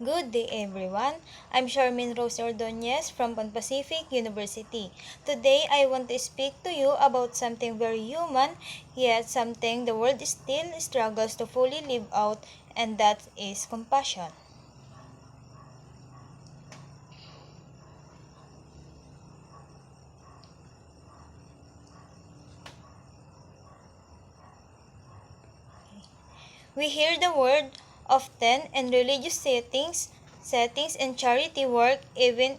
Good day everyone. I'm Charmaine Rose Ordonez from Pan Pacific University. Today I want to speak to you about something very human, yet something the world still struggles to fully live out, and that is compassion. We hear the word often in religious settings and charity work, even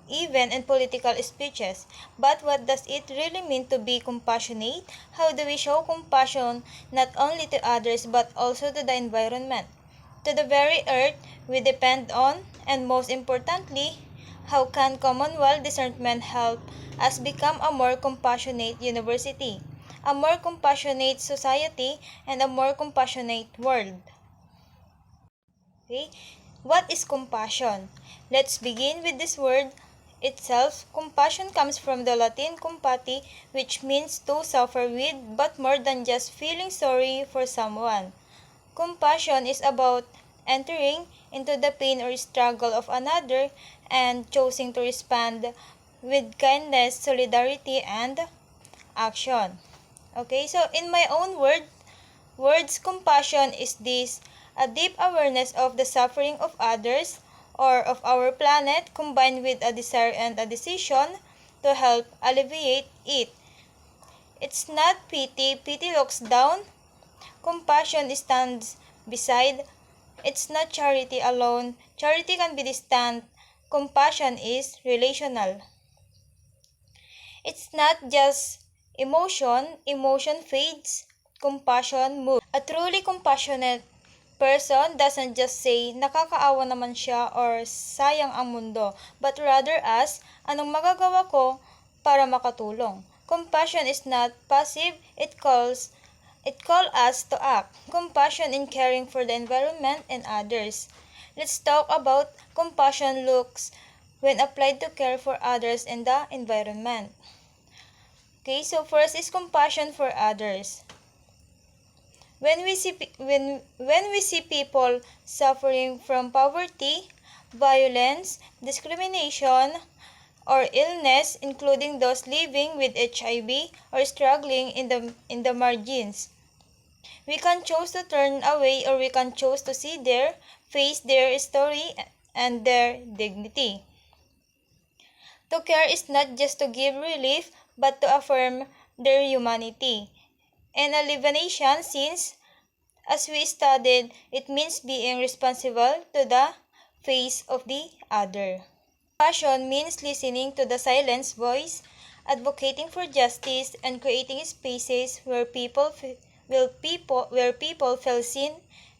in political speeches. But what does it really mean to be compassionate? How do we show compassion not only to others but also to the environment, to the very earth we depend on? And most importantly, how can Commonwealth discernment help us become a more compassionate university, a more compassionate society, and a more compassionate world? Okay, what is compassion? Let's begin with this word itself. Compassion comes from the Latin compati, which means to suffer with, but more than just feeling sorry for someone. Compassion is about entering into the pain or struggle of another and choosing to respond with kindness, solidarity, and action. Okay, so in my own words, compassion is this: a deep awareness of the suffering of others or of our planet combined with a desire and a decision to help alleviate it. It's not pity. Pity looks down. Compassion stands beside. It's not charity alone. Charity can be distant. Compassion is relational. It's not just emotion. Emotion fades. Compassion moves. A truly compassionate person doesn't just say nakakaawa naman siya or sayang ang mundo, but rather asks, anong magagawa ko para makatulong? Compassion is not passive, it calls us to act. Compassion in caring for the environment and others. Let's talk about compassion looks when applied to care for others and the environment. Okay, so first is compassion for others. When we see people suffering from poverty, violence, discrimination, or illness, including those living with HIV or struggling in the margins, we can choose to turn away or we can choose to see their face, their story, and their dignity. To care is not just to give relief, but to affirm their humanity and alleviation, since, as we studied, it means being responsible to the face of the other. Compassion means listening to the silenced voice, advocating for justice, and creating spaces where people feel seen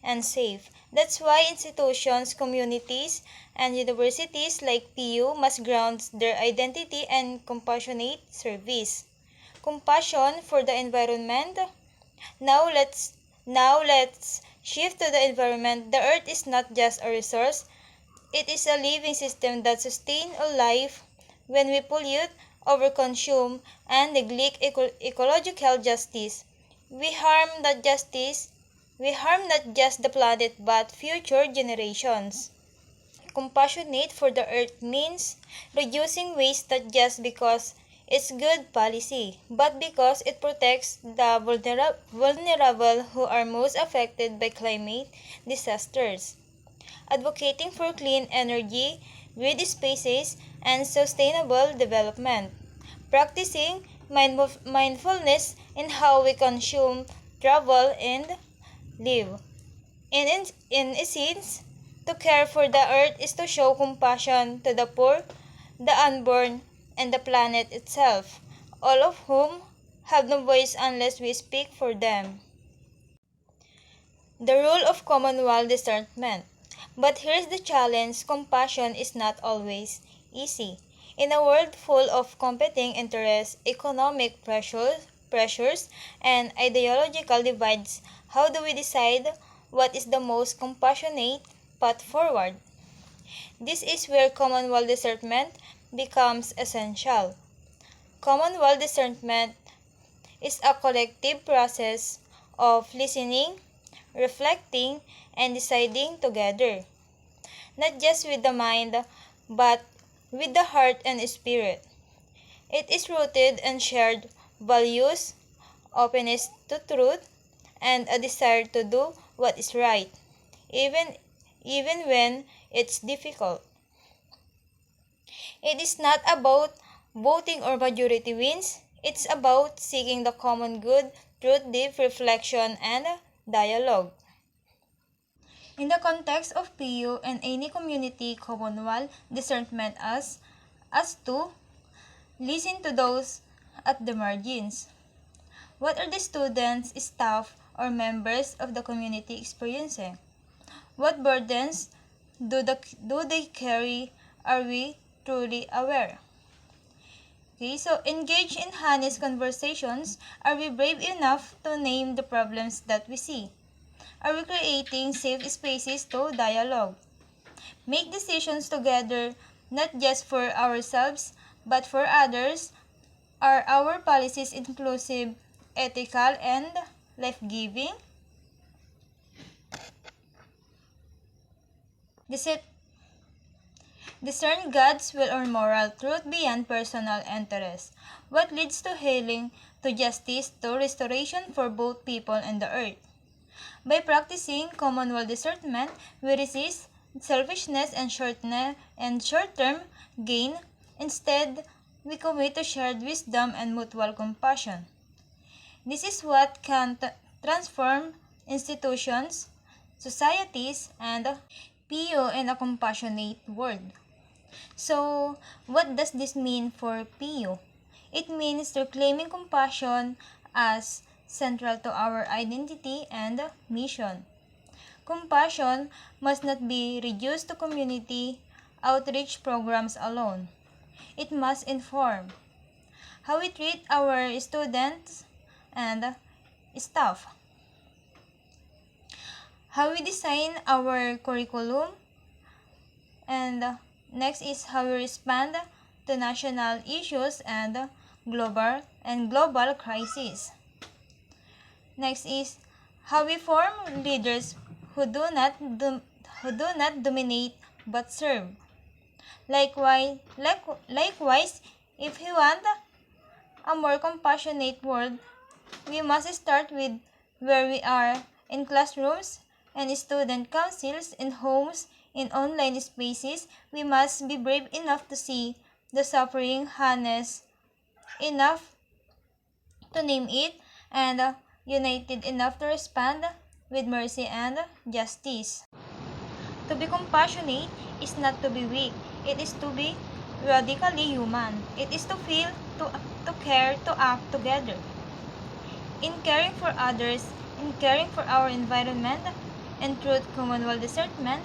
and safe. That's why institutions, communities, and universities like PU must ground their identity in compassionate service. Compassion for the environment. Now let's shift to the environment. The earth is not just a resource, it is a living system that sustains all life. When we pollute, overconsume, and neglect ecological justice, we harm not just the planet but future generations. Compassionate for the earth means reducing waste not just because it's good policy, but because it protects the vulnerable who are most affected by climate disasters. Advocating for clean energy, green spaces, and sustainable development. Practicing mindfulness in how we consume, travel, and live. In essence, to care for the earth is to show compassion to the poor, the unborn, and the planet itself, all of whom have no voice unless we speak for them. The rule of Commonwealth discernment. But here's the challenge: compassion is not always easy. In a world full of competing interests, economic pressures, and ideological divides, how do we decide what is the most compassionate path forward? This is where Commonwealth discernment becomes essential. Commonwealth discernment is a collective process of listening, reflecting, and deciding together. not just with the mind, but with the heart and spirit. It is rooted in shared values, openness to truth, and a desire to do what is right, even when it's difficult. It is not about voting or majority wins. It's about seeking the common good through deep reflection and dialogue. In the context of PU and any community commonwealth, discernment as to listen to those at the margins. What are the students, staff, or members of the community experiencing? What burdens do they carry? Are we truly aware? Okay, so engage in honest conversations. Are we brave enough to name the problems that we see? Are we creating safe spaces to dialogue? Make decisions together, not just for ourselves, but for others. Are our policies inclusive, ethical, and life-giving? Discern God's will or moral truth beyond personal interest. What leads to healing, to justice, to restoration for both people and the earth? By practicing commonwealth discernment, we resist selfishness and short-term gain. Instead, we commit to shared wisdom and mutual compassion. This is what can transform institutions, societies, and PO in a compassionate world. So, what does this mean for PO? It means reclaiming compassion as central to our identity and mission. Compassion must not be reduced to community outreach programs alone. It must inform how we treat our students and staff, how we design our curriculum, and next is how we respond to national issues and global crises. Next is how we form leaders who do not dominate but serve. Likewise, if we want a more compassionate world, we must start with where we are, in classrooms and student councils, in homes, in online spaces. We must be brave enough to see the suffering, honest enough to name it, and united enough to respond with mercy and justice. To be compassionate is not to be weak. It is to be radically human. It is to feel, to care, to act together. In caring for others, in caring for our environment, and through commonwealth discernment,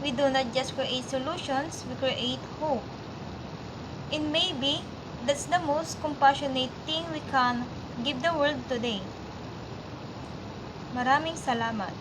we do not just create solutions, we create hope. And maybe that's the most compassionate thing we can give the world today. Maraming salamat.